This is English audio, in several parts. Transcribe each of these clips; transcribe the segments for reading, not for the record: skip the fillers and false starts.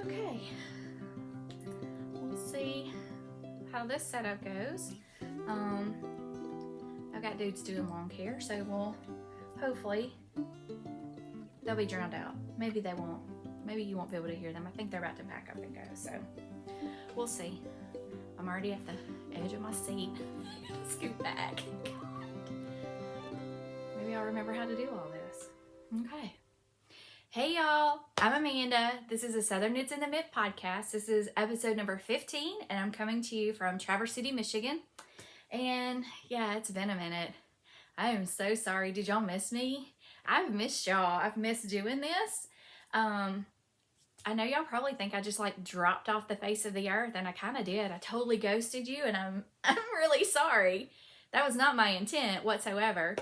Okay, we'll see how this setup goes. I've got dudes doing lawn care, so we'll hopefully they'll be drowned out. Maybe they won't. Maybe you won't be able to hear them. I think they're about to pack up and go, so we'll see. I'm already at the edge of my seat. Scoot back. Maybe I'll remember how to do all this. Okay. Hey y'all, I'm Amanda. This is a Southern Knits in the Mitt podcast. This is episode number 15, and I'm coming to you from Traverse City, Michigan. And yeah, it's been a minute. I am so sorry. Did y'all miss me? I've missed y'all. I've missed doing this. I know y'all probably think I just like dropped off the face of the earth, and I kind of did. I totally ghosted you, and I'm really sorry. That was not my intent whatsoever.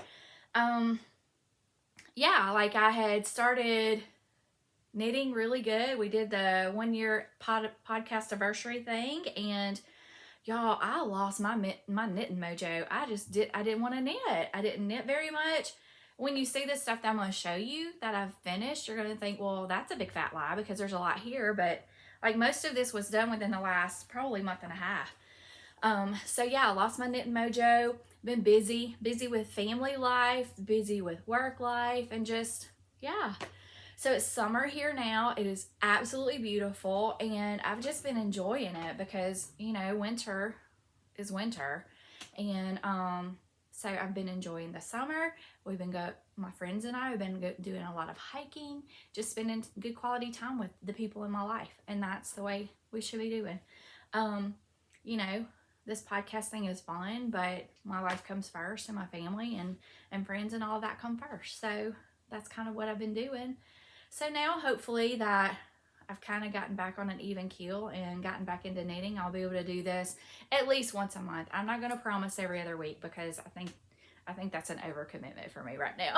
Yeah, like I had started knitting really good. We did the 1 year podcast anniversary thing, and y'all, I lost my knitting mojo. I didn't want to knit. I didn't knit very much. When you see this stuff that I'm going to show you that I've finished, you're going to think, well, that's a big fat lie because there's a lot here. But like most of this was done within the last probably month and a half. So yeah, I lost my knitting mojo. Been busy with family life, busy with work life, and just, yeah. So it's summer here now. It is absolutely beautiful, and I've just been enjoying it because, you know, winter is winter. And so I've been enjoying the summer. My friends and I have been doing a lot of hiking, just spending good quality time with the people in my life, and that's the way we should be doing. You know, this podcast thing is fun, but my life comes first, and my family and friends and all of that come first. So that's kind of what I've been doing. So now hopefully that I've kind of gotten back on an even keel and gotten back into knitting, I'll be able to do this at least once a month. I'm not going to promise every other week because I think that's an overcommitment for me right now.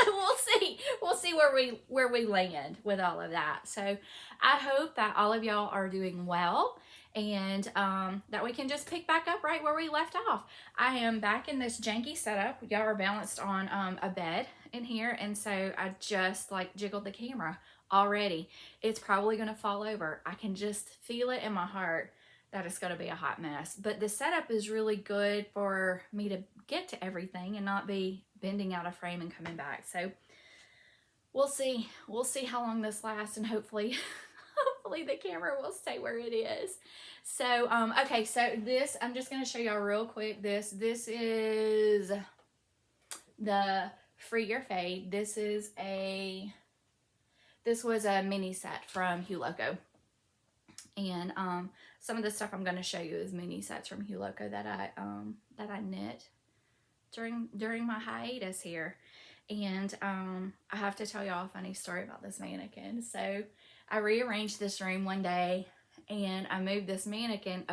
So we'll see where we land with all of that. So I hope that all of y'all are doing well, and that we can just pick back up right where we left off. I am back in this janky setup. Y'all are balanced on a bed in here, and so I just like jiggled the camera already. It's probably gonna fall over. I can just feel it in my heart that it's gonna be a hot mess. But the setup is really good for me to get to everything and not be bending out of frame and coming back. So we'll see how long this lasts, and hopefully the camera will stay where it is. So okay, so this I'm just gonna show y'all real quick. This is the Free Your Fade. This was a mini set from Hue Loco, and some of the stuff I'm going to show you is mini sets from Hue Loco that I knit during my hiatus here. And I have to tell y'all a funny story about this mannequin. So I rearranged this room one day, and I moved this mannequin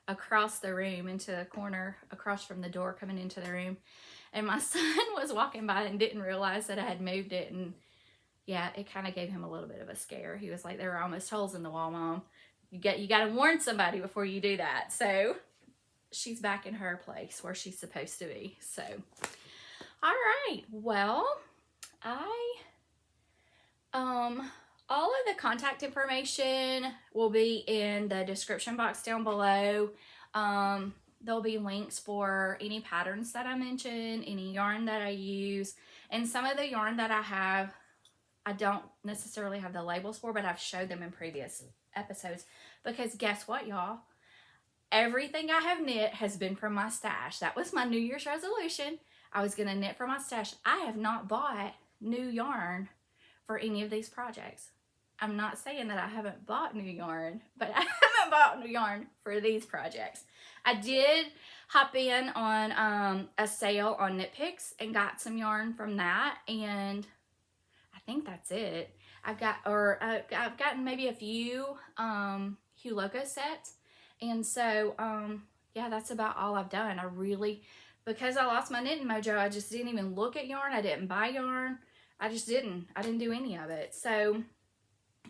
across the room into the corner across from the door coming into the room. And my son was walking by and didn't realize that I had moved it. And yeah, it kind of gave him a little bit of a scare. He was like, there were almost holes in the wall, Mom. You got to warn somebody before you do that. So she's back in her place where she's supposed to be. So, all right. Well, all of the contact information will be in the description box down below. There'll be links for any patterns that I mention, any yarn that I use, and some of the yarn that I have, I don't necessarily have the labels for, but I've showed them in previous episodes. Because guess what, y'all? Everything I have knit has been from my stash. That was my New Year's resolution. I was going to knit from my stash. I have not bought new yarn for any of these projects. I'm not saying that I haven't bought new yarn, but I haven't bought new yarn for these projects. I did hop in on a sale on Knit Picks and got some yarn from that, and I think that's it. I've gotten maybe a few Hue Loco sets, and so yeah, that's about all I've done. Because I lost my knitting mojo, I just didn't even look at yarn. I didn't buy yarn. I didn't do any of it. So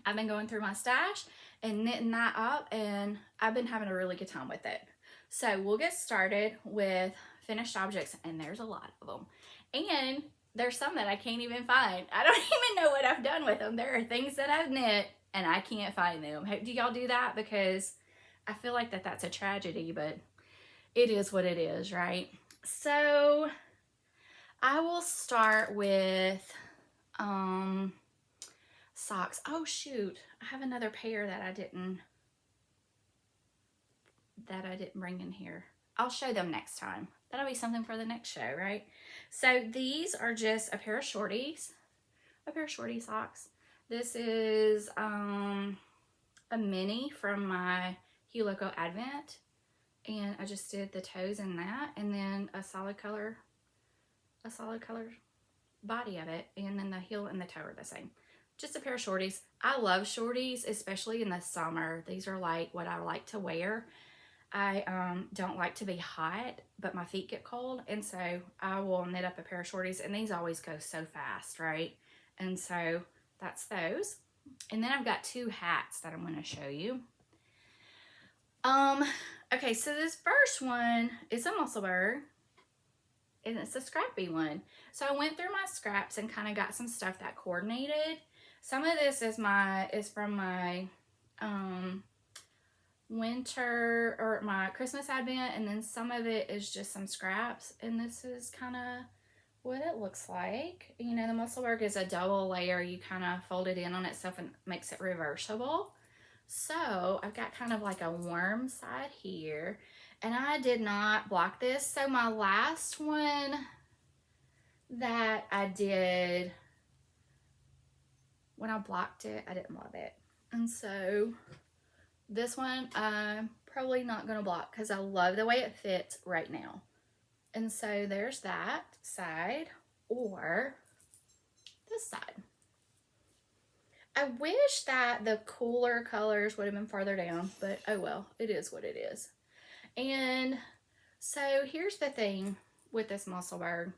I've been going through my stash and knitting that up, and I've been having a really good time with it. So we'll get started with finished objects, and there's a lot of them. And there's some that I can't even find. I don't even know what I've done with them. There are things that I've knit and I can't find them. Do y'all do that? Because I feel like that's a tragedy, but it is what it is, right? So I will start with socks. Oh shoot, I have another pair that I didn't bring in here. I'll show them next time. That'll be something for the next show, right? So these are just a pair of shorties, socks. This is a mini from my Hue Advent, and I just did the toes in that, and then a solid color body of it, and then the heel and the toe are the same. Just a pair of shorties. I love shorties, especially in the summer. These are like what I like to wear. I don't like to be hot, but my feet get cold, and so I will knit up a pair of shorties, and these always go so fast, right? And so that's those. And then I've got two hats that I'm going to show you. Okay, so this first one is a Musselburgh, and it's a scrappy one. So I went through my scraps and kind of got some stuff that coordinated. Some of this is from my winter or my Christmas Advent, and then some of it is just some scraps, and this is kind of what it looks like. You know, the Musselburgh is a double layer. You kind of fold it in on itself and makes it reversible. So I've got kind of like a worm side here, and I did not block this. So my last one that I did, when I blocked it, I didn't love it. And so this one I'm probably not going to block because I love the way it fits right now. And so there's that side, or this side. I wish that the cooler colors would have been farther down, but oh well, it is what it is. And so here's the thing with this Musselburgh.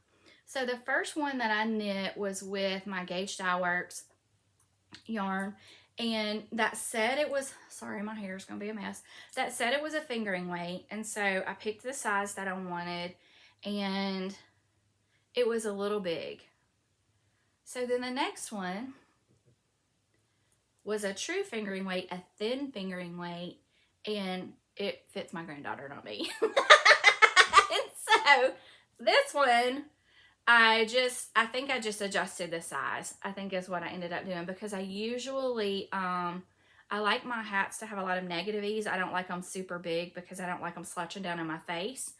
So the first one that I knit was with my Gauge Dye Works yarn, and that said it was, sorry, my hair is going to be a mess. That said it was a fingering weight, and so I picked the size that I wanted, and it was a little big. So then the next one was a true fingering weight, a thin fingering weight, and it fits my granddaughter, not me. And so this one, I think I just adjusted the size, I think is what I ended up doing, because I usually, I like my hats to have a lot of negative ease. I don't like them super big because I don't like them slouching down in my face.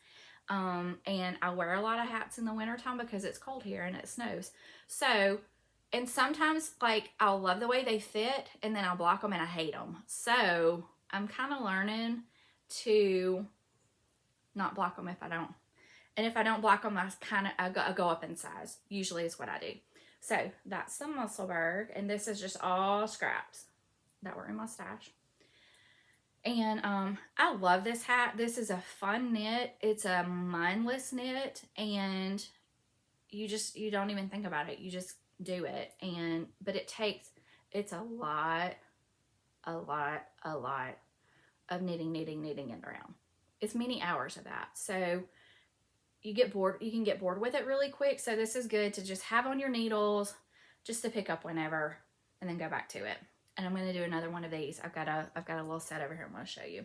And I wear a lot of hats in the wintertime because it's cold here and it snows. So, and sometimes like I'll love the way they fit and then I'll block them and I hate them. So I'm kind of learning to not block them if I don't. And if I don't block them, I go up in size. Usually is what I do. So that's the Musselburgh, and this is just all scraps that were in my stash. And I love this hat. This is a fun knit. It's a mindless knit, and you don't even think about it. You just do it. But it's a lot of knitting and around. It's many hours of that. So you can get bored with it really quick. So this is good to just have on your needles, just to pick up whenever, and then go back to it. And I'm going to do another one of these. I've got a little set over here I'm going to show you.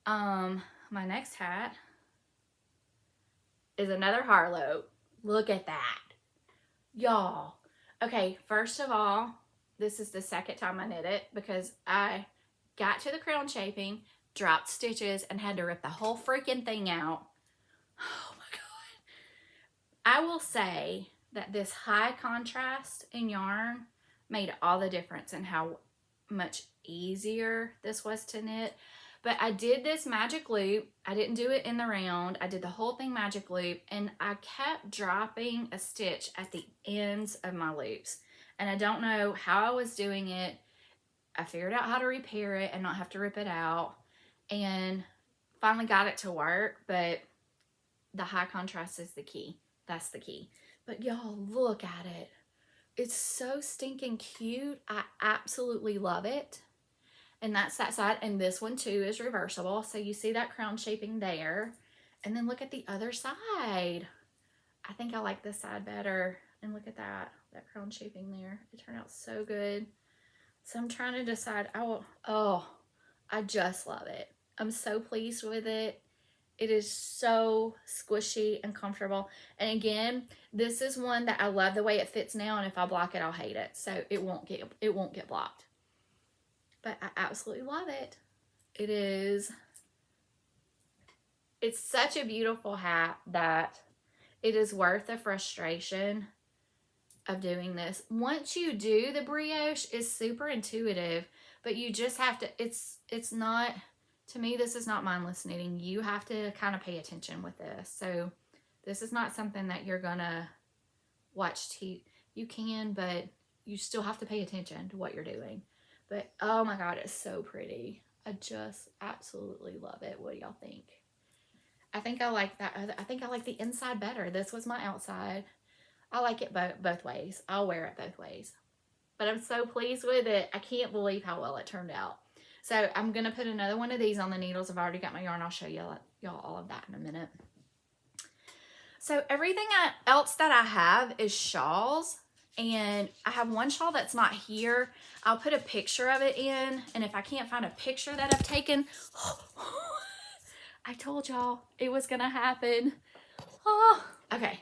My next hat is another Harlow. Look at that, y'all. Okay, first of all, this is the second time I knit it because I got to the crown shaping, dropped stitches, and had to rip the whole freaking thing out. Oh my God. I will say that this high contrast in yarn made all the difference in how much easier this was to knit. But I did this magic loop. I didn't do it in the round. I did the whole thing magic loop, and I kept dropping a stitch at the ends of my loops. And I don't know how I was doing it. I figured out how to repair it and not have to rip it out, and finally got it to work. But the high contrast is the key. That's the key. But y'all, look at it. It's so stinking cute. I absolutely love it. And that's that side. And this one too is reversible. So you see that crown shaping there. And then look at the other side. I think I like this side better. And look at that crown shaping there. It turned out so good. So I'm trying to decide. I just love it. I'm so pleased with it. It is so squishy and comfortable. And again, this is one that I love the way it fits now, and if I block it, I'll hate it. So it won't get blocked. But I absolutely love it. It's such a beautiful hat that it is worth the frustration of doing this. Once you do the brioche, it's super intuitive, but you just have to, it's not, to me, this is not mindless knitting. You have to kind of pay attention with this. So this is not something that you're gonna watch you can, but you still have to pay attention to what you're doing. But oh my God, it's so pretty. I just absolutely love it. What do y'all think? I think I like that. I think I like the inside better. This was my outside. I like it both ways. I'll wear it both ways. But I'm so pleased with it. I can't believe how well it turned out. So I'm going to put another one of these on the needles. I've already got my yarn. I'll show y'all all of that in a minute. So everything else that I have is shawls. And I have one shawl that's not here. I'll put a picture of it in. And if I can't find a picture that I've taken... I told y'all it was going to happen. Oh, okay.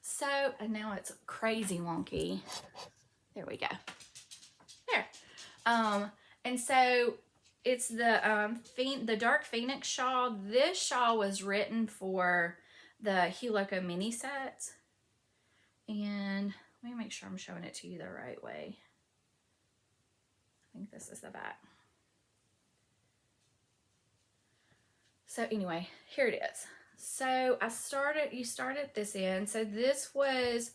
So, and now it's crazy wonky. There we go. There. And so it's the dark phoenix shawl. This shawl was written for the Hiloko mini sets. And let me make sure I'm showing it to you the right way. I think this is the back. So anyway, here it is. So you started this in. So this was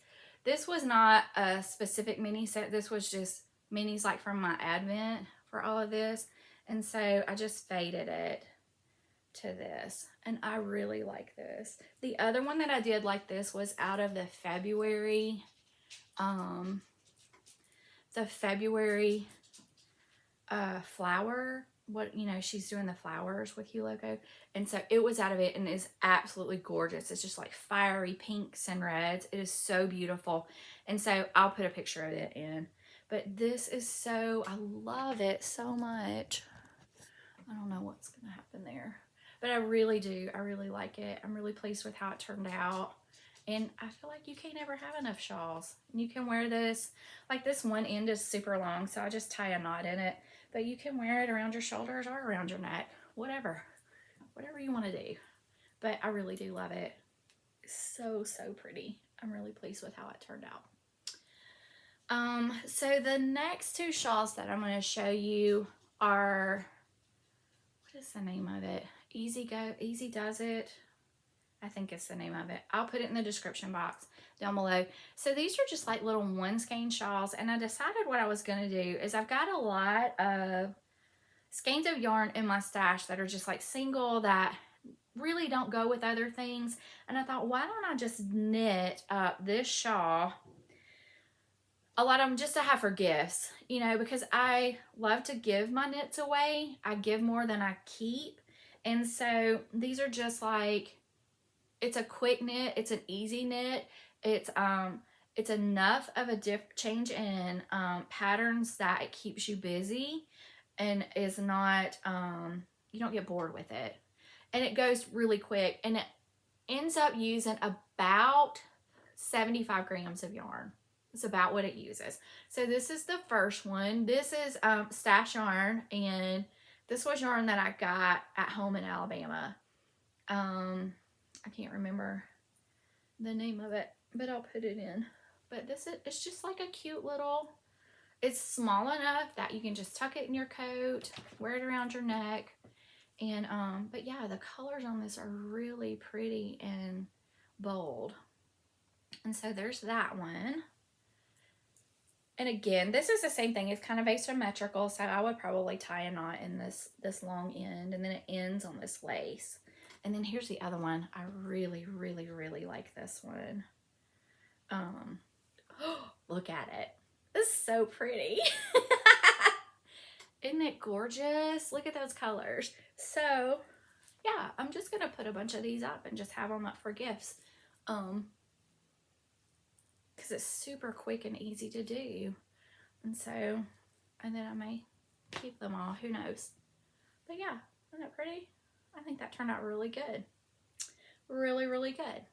not a specific mini set. This was just minis like from my advent for all of this. And so I just faded it to this. And I really like this. The other one that I did like this was out of the February flower. She's doing the flowers with Hiloko, and so it was out of it, and is absolutely gorgeous. It's just like fiery pinks and reds. It is so beautiful, and so I'll put a picture of it in. But this is I love it so much. I don't know what's gonna happen there, but I really do. I really like it. I'm really pleased with how it turned out. And I feel like you can't ever have enough shawls. You can wear this, like this one end is super long, so I just tie a knot in it. But you can wear it around your shoulders or around your neck, whatever you want to do. But I really do love it. It's so, so pretty. I'm really pleased with how it turned out. So the next two shawls that I'm going to show you are, what is the name of it? Easy Does It. I think it's the name of it. I'll put it in the description box down below. So these are just like little one skein shawls, and I decided what I was going to do is I've got a lot of skeins of yarn in my stash that are just like single that really don't go with other things, and I thought, why don't I just knit up this shawl, a lot of them just to have for gifts, because I love to give my knits away. I give more than I keep, and so these are just like, it's a quick knit. It's an easy knit. It's enough of a change in patterns that it keeps you busy and is not, you don't get bored with it. And it goes really quick, and it ends up using about 75 grams of yarn. It's about what it uses. So this is the first one. This is stash yarn, and this was yarn that I got at home in Alabama. I can't remember the name of it, but I'll put it in. But it's just like a cute little, it's small enough that you can just tuck it in your coat, wear it around your neck. And, but yeah, the colors on this are really pretty and bold. And so there's that one. And again, this is the same thing. It's kind of asymmetrical, so I would probably tie a knot in this long end, and then it ends on this lace. And then here's the other one. I really, really, really like this one. Look at it. It's so pretty. Isn't it gorgeous? Look at those colors. So, yeah, I'm just going to put a bunch of these up and just have them up for gifts. Because it's super quick and easy to do. And so, And then I may keep them all, who knows. But yeah, isn't that pretty? I think that turned out really good. Really, really good.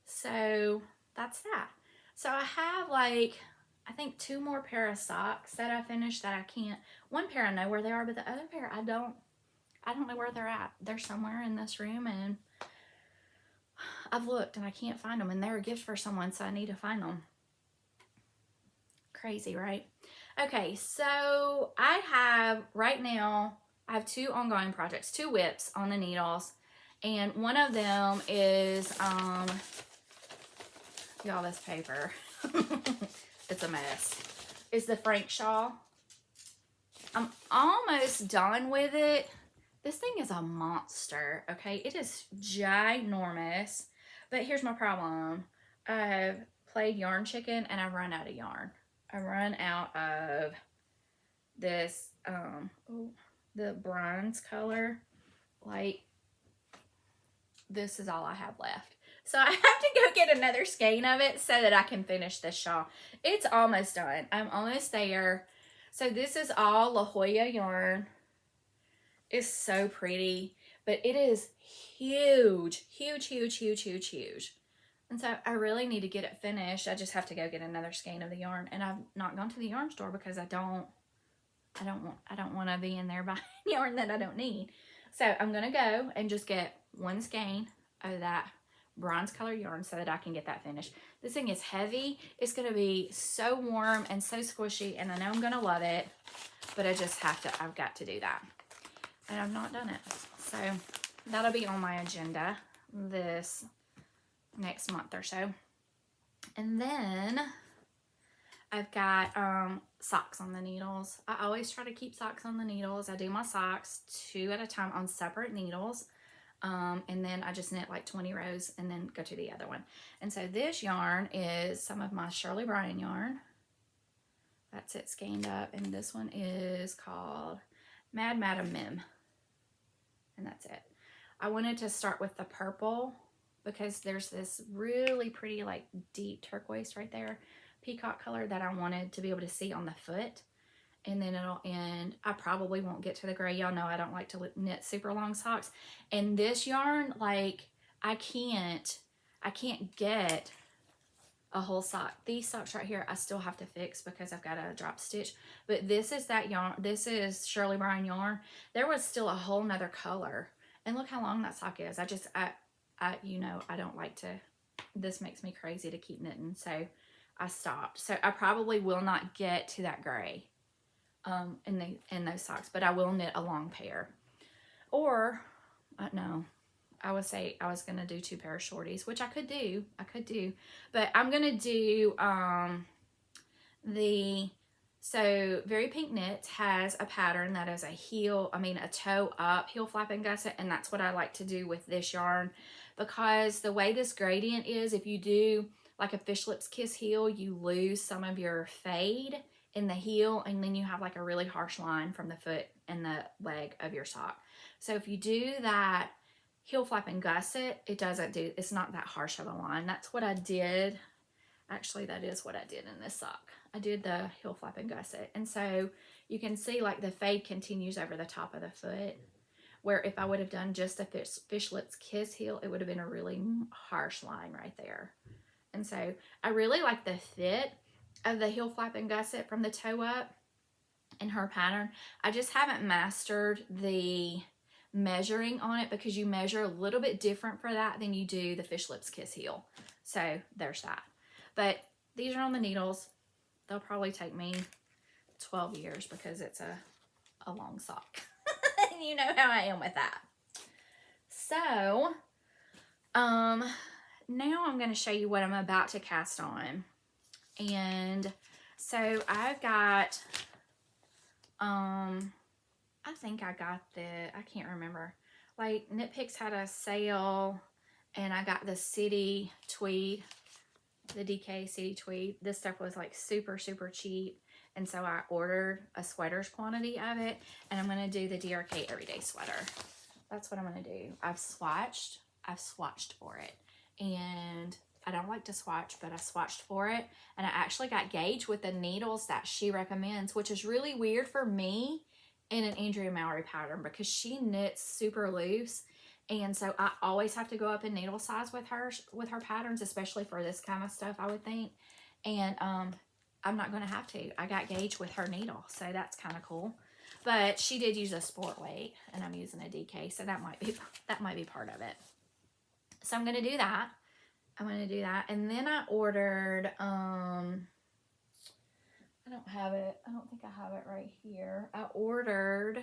So that's that. So I have like, I think 2 more pair of socks that I finished that I can't, one pair I know where they are, but the other pair I don't know where they're at. They're somewhere in this room and I've looked and I can't find them, and they're a gift for someone, so I need to find them. Crazy, right? Okay, so I have right now, I have 2 ongoing projects, 2 whips on the needles, and one of them is y'all, this paper it's a mess. It's the Frank shawl. I'm almost done with it. This thing is a monster, okay? It is ginormous. But here's my problem. I've played yarn chicken and I've run out of yarn. I run out of this, the bronze color. Like, this is all I have left. So I have to go get another skein of it so that I can finish this shawl. It's almost done. I'm almost there. So this is all La Jolla yarn. It's so pretty, but it is huge, huge, huge, huge, huge, huge. And so I really need to get it finished. I just have to go get another skein of the yarn, and I've not gone to the yarn store because I don't want to be in there buying yarn that I don't need. So I'm gonna go and just get 1 skein of that bronze color yarn so that I can get that finished. This thing is heavy. It's gonna be so warm and so squishy, and I know I'm gonna love it, but I just have to, I've got to do that. And I've not done it. So that'll be on my agenda this next month or so. And then I've got socks on the needles. I always try to keep socks on the needles. I do my socks 2 at a time on separate needles. And then I just knit like 20 rows and then go to the other one. And so this yarn is some of my Shirley Bryan yarn. That's it skeined up. And this one is called Madame Mim. And that's it. I wanted to start with the purple because there's this really pretty like deep turquoise right there, peacock color, that I wanted to be able to see on the foot. And then it'll end. I probably won't get to the gray. Y'all know I don't like to knit super long socks. And this yarn, like, I can't get a whole sock. These socks right here, I still have to fix because I've got a drop stitch. But this is that yarn. This is Shirley Bryan yarn. There was still a whole nother color. And look how long that sock is. You know, I don't like to, this makes me crazy to keep knitting. So I stopped. So I probably will not get to that gray in those socks, but I will knit a long pair. Or, no, I would say I was going to do 2 pair of shorties, which I could do, but I'm going to do, so Very Pink Knits has a pattern that is a toe up heel flap and gusset, and that's what I like to do with this yarn, because the way this gradient is, if you do like a fish lips kiss heel, you lose some of your fade in the heel, and then you have like a really harsh line from the foot and the leg of your sock. So if you do that heel flap and gusset, it's not that harsh of a line. That's what I did. Actually, that is what I did in this sock. I did the heel flap and gusset. And so you can see like the fade continues over the top of the foot, where if I would have done just a fish lips kiss heel, it would have been a really harsh line right there. And so I really like the fit of the heel flap and gusset from the toe up in her pattern. I just haven't mastered the measuring on it, because you measure a little bit different for that than you do the fish lips kiss heel. So there's that. But these are on the needles. They'll probably take me 12 years because it's a long sock. You know how I am with that. So now I'm going to show you what I'm about to cast on. And so I've got, I think I got I can't remember. Like, Knit Picks had a sale, and I got the City Tweed, the DK City Tweed. This stuff was like super, super cheap. And so I ordered a sweaters quantity of it, and I'm going to do the DRK Everyday Sweater. That's what I'm going to do. I've swatched for it. And I don't like to swatch, but I swatched for it, and I actually got gauged with the needles that she recommends, which is really weird for me in an Andrea Mowry pattern because she knits super loose, and so I always have to go up in needle size with her patterns, especially for this kind of stuff, I would think. And I'm not going to have to. I got gauged with her needle, so that's kind of cool. But she did use a sport weight, and I'm using a DK, so that might be part of it. So I'm going to do that. And then I ordered, I don't have it. I don't think I have it right here. I ordered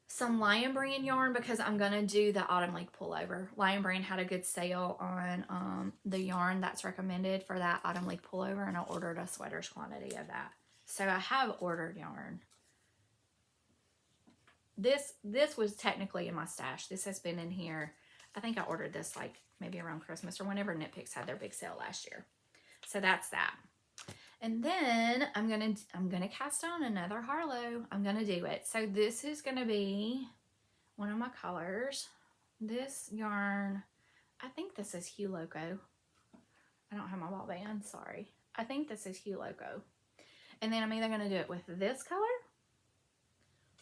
some Lion Brand yarn because I'm going to do the Autumn Leaf pullover. Lion Brand had a good sale on the yarn that's recommended for that Autumn Leaf pullover, and I ordered a sweater's quantity of that. So I have ordered yarn. This was technically in my stash. This has been in here. I think I ordered this like maybe around Christmas or whenever Knit Picks had their big sale last year. So that's that. And then I'm gonna cast on another Harlow. I'm gonna do it. So this is gonna be one of my colors. This yarn, I think this is Hue Loco. I don't have my ball band, sorry. I think this is Hue Loco. And then I'm either gonna do it with this color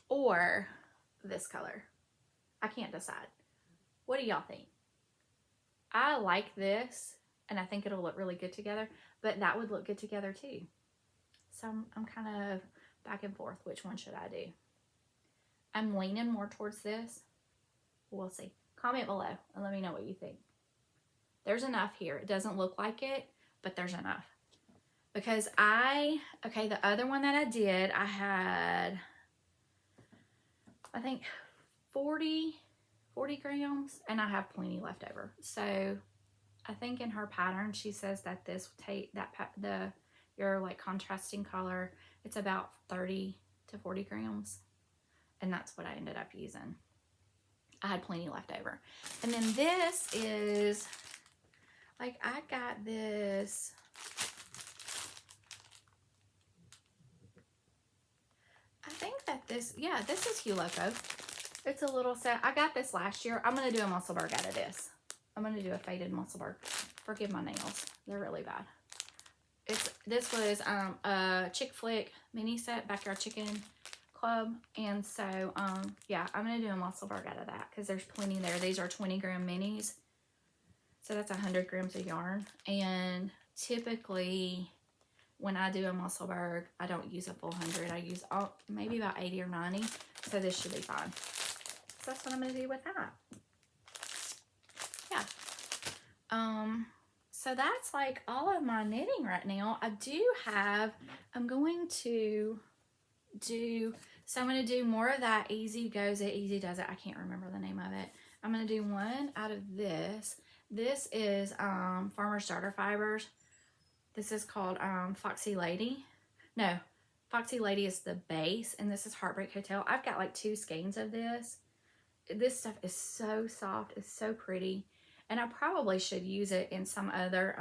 or this color. I can't decide. What do y'all think? I like this, and I think it'll look really good together, but that would look good together too. So I'm kind of back and forth. Which one should I do? I'm leaning more towards this. We'll see. Comment below and let me know what you think. There's enough here. It doesn't look like it, but there's enough. Because the other one that I did, I had, I think 40 grams, and I have plenty left over. So I think in her pattern, she says that this will take your like contrasting color, it's about 30 to 40 grams. And that's what I ended up using. I had plenty left over. And then this is, like, I got this, I think that this is Hue Loco. It's a little set. I got this last year. I'm going to do a Musselburgh out of this. I'm going to do a faded Musselburgh. Forgive my nails. They're really bad. This was a Chick Flick mini set, Backyard Chicken Club. And so, yeah, I'm going to do a Musselburgh out of that because there's plenty there. These are 20 gram minis. So that's 100 grams of yarn. And typically, when I do a Musselburgh, I don't use a full 100. I use maybe about 80 or 90. So this should be fine. So that's what I'm going to do with that. Yeah. So that's like all of my knitting right now. I'm going to do more of that Easy Goes It, Easy Does It. I can't remember the name of it. I'm going to do one out of this. This is Farmer's Daughter Fibers. This is called Foxy Lady. No, Foxy Lady is the base, and this is Heartbreak Hotel. I've got like 2 skeins of this. This stuff is so soft. It's so pretty. And I probably should use it in some other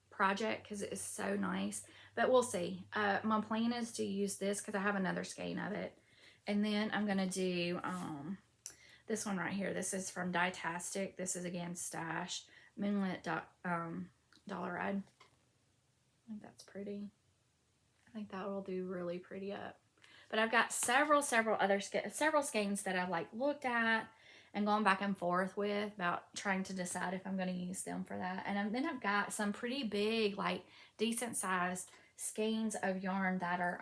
project because it is so nice. But we'll see. My plan is to use this because I have another skein of it. And then I'm going to do this one right here. This is from Dietastic. This is, again, Stash. Moonlit Dollar Ride. I think that's pretty. I think that will do really pretty up. But I've got several skeins that I've like looked at and gone back and forth with about trying to decide if I'm going to use them for that. And then I've got some pretty big, like decent sized skeins of yarn that are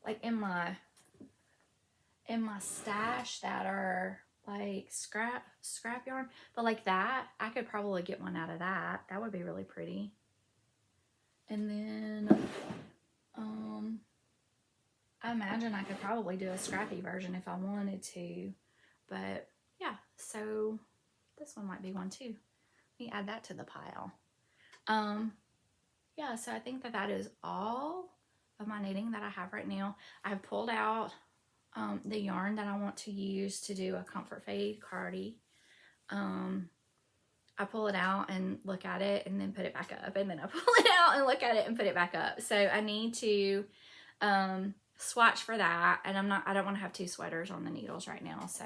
like in my stash that are like scrap yarn. But like that, I could probably get one out of that. That would be really pretty. And then I imagine I could probably do a scrappy version if I wanted to. But yeah, so this one might be one too. Let me add that to the pile. Yeah, so I think that is all of my knitting that I have right now. I have pulled out the yarn that I want to use to do a Comfort Fade cardi. I pull it out and look at it and then put it back up, and then I pull it out and look at it and put it back up. So I need to swatch for that, and I don't want to have 2 sweaters on the needles right now, so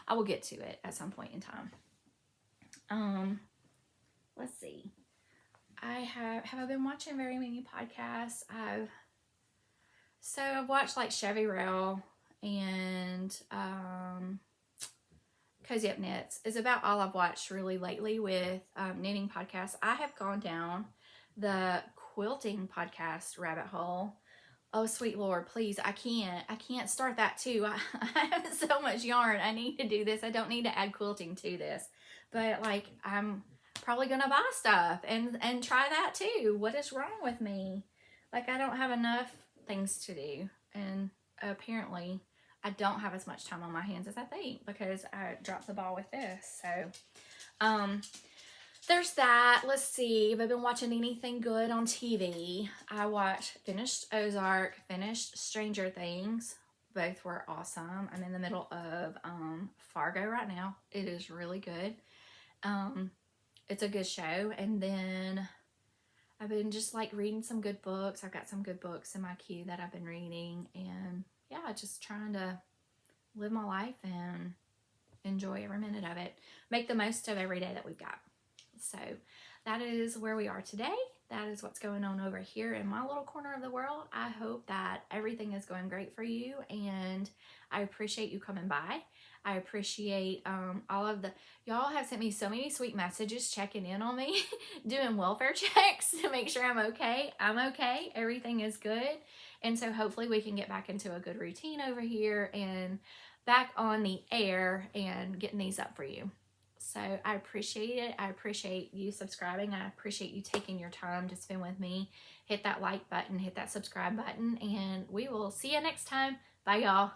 I will get to it at some point in time. Let's see. Have I been watching very many podcasts? I've watched like Chevy Rail and Cozy Up Knits is about all I've watched really lately with knitting podcasts. I have gone down the quilting podcast rabbit hole. Oh, sweet Lord, please, I can't start that too. I have so much yarn. I need to do this. I don't need to add quilting to this. But like, I'm probably going to buy stuff and try that too. What is wrong with me? Like, I don't have enough things to do. And apparently, I don't have as much time on my hands as I think because I dropped the ball with this. So, there's that. Let's see. Have I been watching anything good on TV? Finished Ozark, finished Stranger Things. Both were awesome. I'm in the middle of Fargo right now. It is really good. It's a good show. And then I've been just like reading some good books. I've got some good books in my queue that I've been reading. And yeah, just trying to live my life and enjoy every minute of it. Make the most of every day that we've got. So that is where we are today. That is what's going on over here in my little corner of the world. I hope that everything is going great for you, and I appreciate you coming by. I appreciate all of y'all have sent me so many sweet messages checking in on me, doing welfare checks to make sure I'm okay. I'm okay. Everything is good. And so hopefully we can get back into a good routine over here and back on the air and getting these up for you. So I appreciate it. I appreciate you subscribing. I appreciate you taking your time to spend with me. Hit that like button, hit that subscribe button, and we will see you next time. Bye, y'all.